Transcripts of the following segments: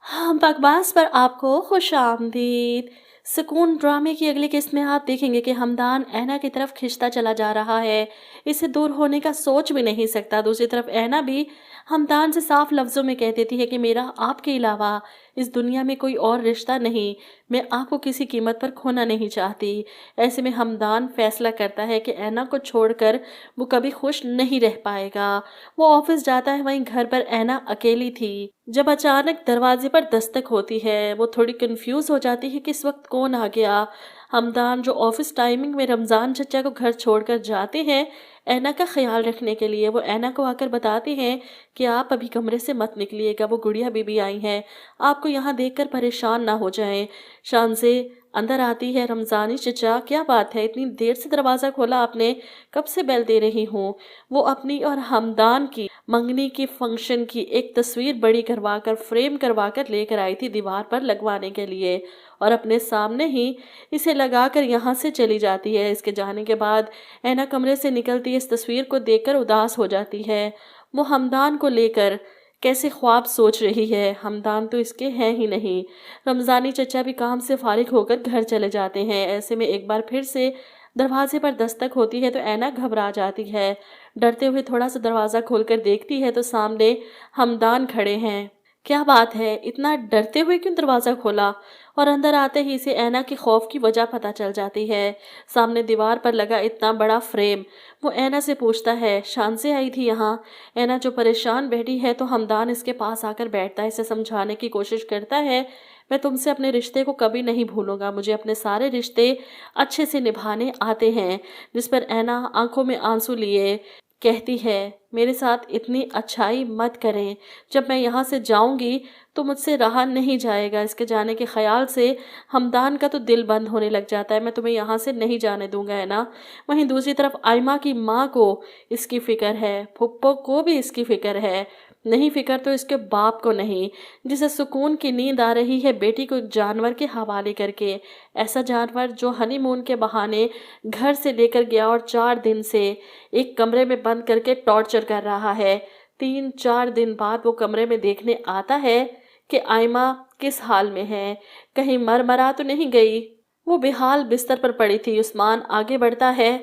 हाँ, बकवास पर आपको खुशामदीद। सुकून ड्रामे की अगली किस्त में आप देखेंगे कि हमदान ऐना की तरफ खिंचता चला जा रहा है। इससे दूर होने का सोच भी नहीं सकता। दूसरी तरफ ऐना भी हमदान से साफ लफ्ज़ों में कह देती है कि मेरा आपके अलावा इस दुनिया में कोई और रिश्ता नहीं। मैं आपको किसी कीमत पर खोना नहीं चाहती। ऐसे में हमदान फैसला करता है कि ऐना को छोड़कर वो कभी खुश नहीं रह पाएगा। वो ऑफिस जाता है, वहीं घर पर ऐना अकेली थी। जब अचानक दरवाजे पर दस्तक होती है, वो थोड़ी कंफ्यूज हो जाती है कि इस वक्त कौन आ गया। हमदान जो ऑफिस टाइमिंग में रमज़ान चचा को घर छोड़कर जाते हैं ऐना का ख्याल रखने के लिए, वो ऐना को आकर बताते हैं कि आप अभी कमरे से मत निकलिएगा, वो गुड़िया बीबी आई हैं, आपको यहाँ देखकर परेशान ना हो जाएं। शान से अंदर आती है रमज़ानी चचा, क्या बात है, इतनी देर से दरवाज़ा खोला आपने, कब से बेल दे रही हूँ। वो अपनी और हमदान की मंगनी की फंक्शन की एक तस्वीर बड़ी करवाकर फ्रेम करवाकर लेकर आई थी दीवार पर लगवाने के लिए, और अपने सामने ही इसे लगाकर यहाँ से चली जाती है। इसके जाने के बाद ऐना कमरे से निकलती है, इस तस्वीर को देखकर उदास हो जाती है। वो हमदान को लेकर कैसे ख्वाब सोच रही है, हमदान तो इसके हैं ही नहीं। रमज़ानी चचा भी काम से फारिग होकर घर चले जाते हैं। ऐसे में एक बार फिर से दरवाजे पर दस्तक होती है तो ऐना घबरा जाती है। डरते हुए थोड़ा सा दरवाज़ा खोलकर देखती है तो सामने हमदान खड़े हैं। क्या बात है, इतना डरते हुए क्यों दरवाज़ा खोला? और अंदर आते ही इसे ऐना के खौफ की वजह पता चल जाती है। सामने दीवार पर लगा इतना बड़ा फ्रेम। वो ऐना से पूछता है, शान से आई थी यहाँ? ऐना जो परेशान बैठी है तो हमदान इसके पास आकर बैठता है, इसे समझाने की कोशिश करता है, मैं तुमसे अपने रिश्ते को कभी नहीं भूलूंगा, मुझे अपने सारे रिश्ते अच्छे से निभाने आते हैं। जिस पर ऐना आंखों में आंसू लिए कहती है, मेरे साथ इतनी अच्छाई मत करें, जब मैं यहाँ से जाऊंगी तो मुझसे रहा नहीं जाएगा। इसके जाने के ख्याल से हमदान का तो दिल बंद होने लग जाता है, मैं तुम्हें यहाँ से नहीं जाने दूंगा, है ना। वहीं दूसरी तरफ आयमा की माँ को इसकी फिक्र है, फुप्पो को भी इसकी फिक्र है, नहीं फिक्र तो इसके बाप को नहीं, जिसे सुकून की नींद आ रही है बेटी को एक जानवर के हवाले करके। ऐसा जानवर जो हनीमून के बहाने घर से लेकर गया और 4 दिन से एक कमरे में बंद करके टॉर्चर कर रहा है। 3-4 दिन बाद वो कमरे में देखने आता है कि आयमा किस हाल में है, कहीं मर मरा तो नहीं गई। वो बेहाल बिस्तर पर पड़ी थी। उस्मान आगे बढ़ता है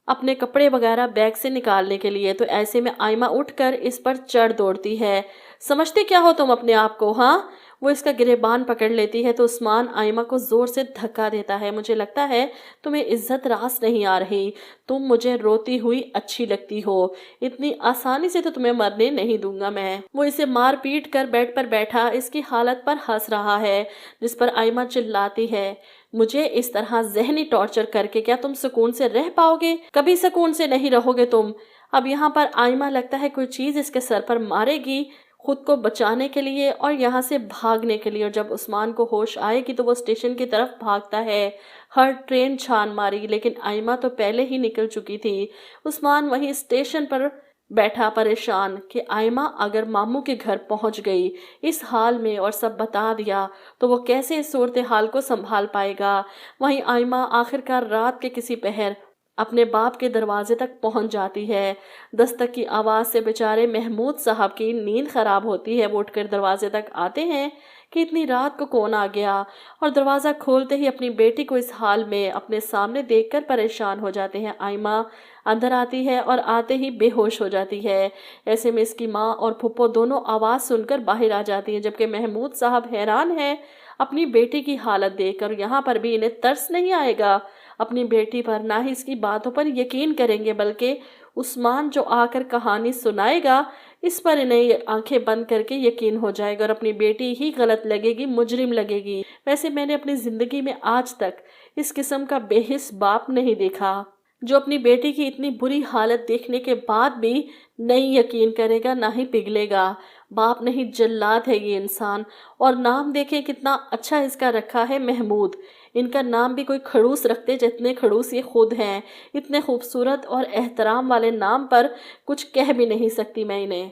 अपने कपड़े वगैरह बैग से निकालने के लिए, तो ऐसे में आयमा उठकर इस पर चढ़ दौड़ती है। समझते क्या हो तुम अपने आप को, हाँ? वो इसका गिरेबान पकड़ लेती है तो उस्मान आयमा को जोर से धक्का देता है, मुझे लगता है तुम्हें इज्जत रास नहीं आ रही, तुम मुझे रोती हुई अच्छी लगती हो, इतनी आसानी से तो तुम्हें मरने नहीं दूंगा मैं। वो इसे मार पीट कर बेड पर बैठा इसकी हालत पर हंस रहा है, जिस पर आयमा चिल्लाती है, मुझे इस तरह जहनी टॉर्चर करके क्या तुम सुकून से रह पाओगे? कभी सुकून से नहीं रहोगे तुम। अब यहाँ पर आयमा लगता है कोई चीज़ इसके सर पर मारेगी, खुद को बचाने के लिए और यहाँ से भागने के लिए। और जब उस्मान को होश आएगी तो वो स्टेशन की तरफ भागता है। हर ट्रेन छान मारी, लेकिन आयमा तो पहले ही निकल चुकी थी। उस्मान वहीं स्टेशन पर बैठा परेशान कि आयमा अगर मामू के घर पहुंच गई इस हाल में और सब बता दिया तो वो कैसे इस सूरत हाल को संभाल पाएगा। वहीं आयमा आखिरकार रात के किसी पहर अपने बाप के दरवाजे तक पहुंच जाती है। दस्तक की आवाज़ से बेचारे महमूद साहब की नींद खराब होती है। वो उठकर दरवाजे तक आते हैं कि इतनी रात को कौन आ गया, और दरवाज़ा खोलते ही अपनी बेटी को इस हाल में अपने सामने देखकर परेशान हो जाते हैं। आयमा अंदर आती है और आते ही बेहोश हो जाती है। ऐसे में इसकी माँ और फुप्पो दोनों आवाज़ सुनकर बाहर आ जाती हैं, जबकि महमूद साहब हैरान हैं अपनी बेटी की हालत देखकर। यहाँ पर भी इन्हें तरस नहीं आएगा अपनी बेटी पर, ना ही इसकी बातों पर यकीन करेंगे, बल्कि उस्मान जो आकर कहानी सुनाएगा इस पर इन्हें आंखें बंद करके यकीन हो जाएगा और अपनी बेटी ही गलत लगेगी, मुजरिम लगेगी। वैसे मैंने अपनी ज़िंदगी में आज तक इस किस्म का बेहिस बाप नहीं देखा जो अपनी बेटी की इतनी बुरी हालत देखने के बाद भी नहीं यकीन करेगा, ना ही पिघलेगा। बाप नहीं जल्लाद है ये इंसान। और नाम देखें कितना अच्छा इसका रखा है, महमूद। इनका नाम भी कोई खड़ूस रखते जितने खड़ूस ये खुद हैं। इतने खूबसूरत और एहतराम वाले नाम पर कुछ कह भी नहीं सकती मैं इन्हें।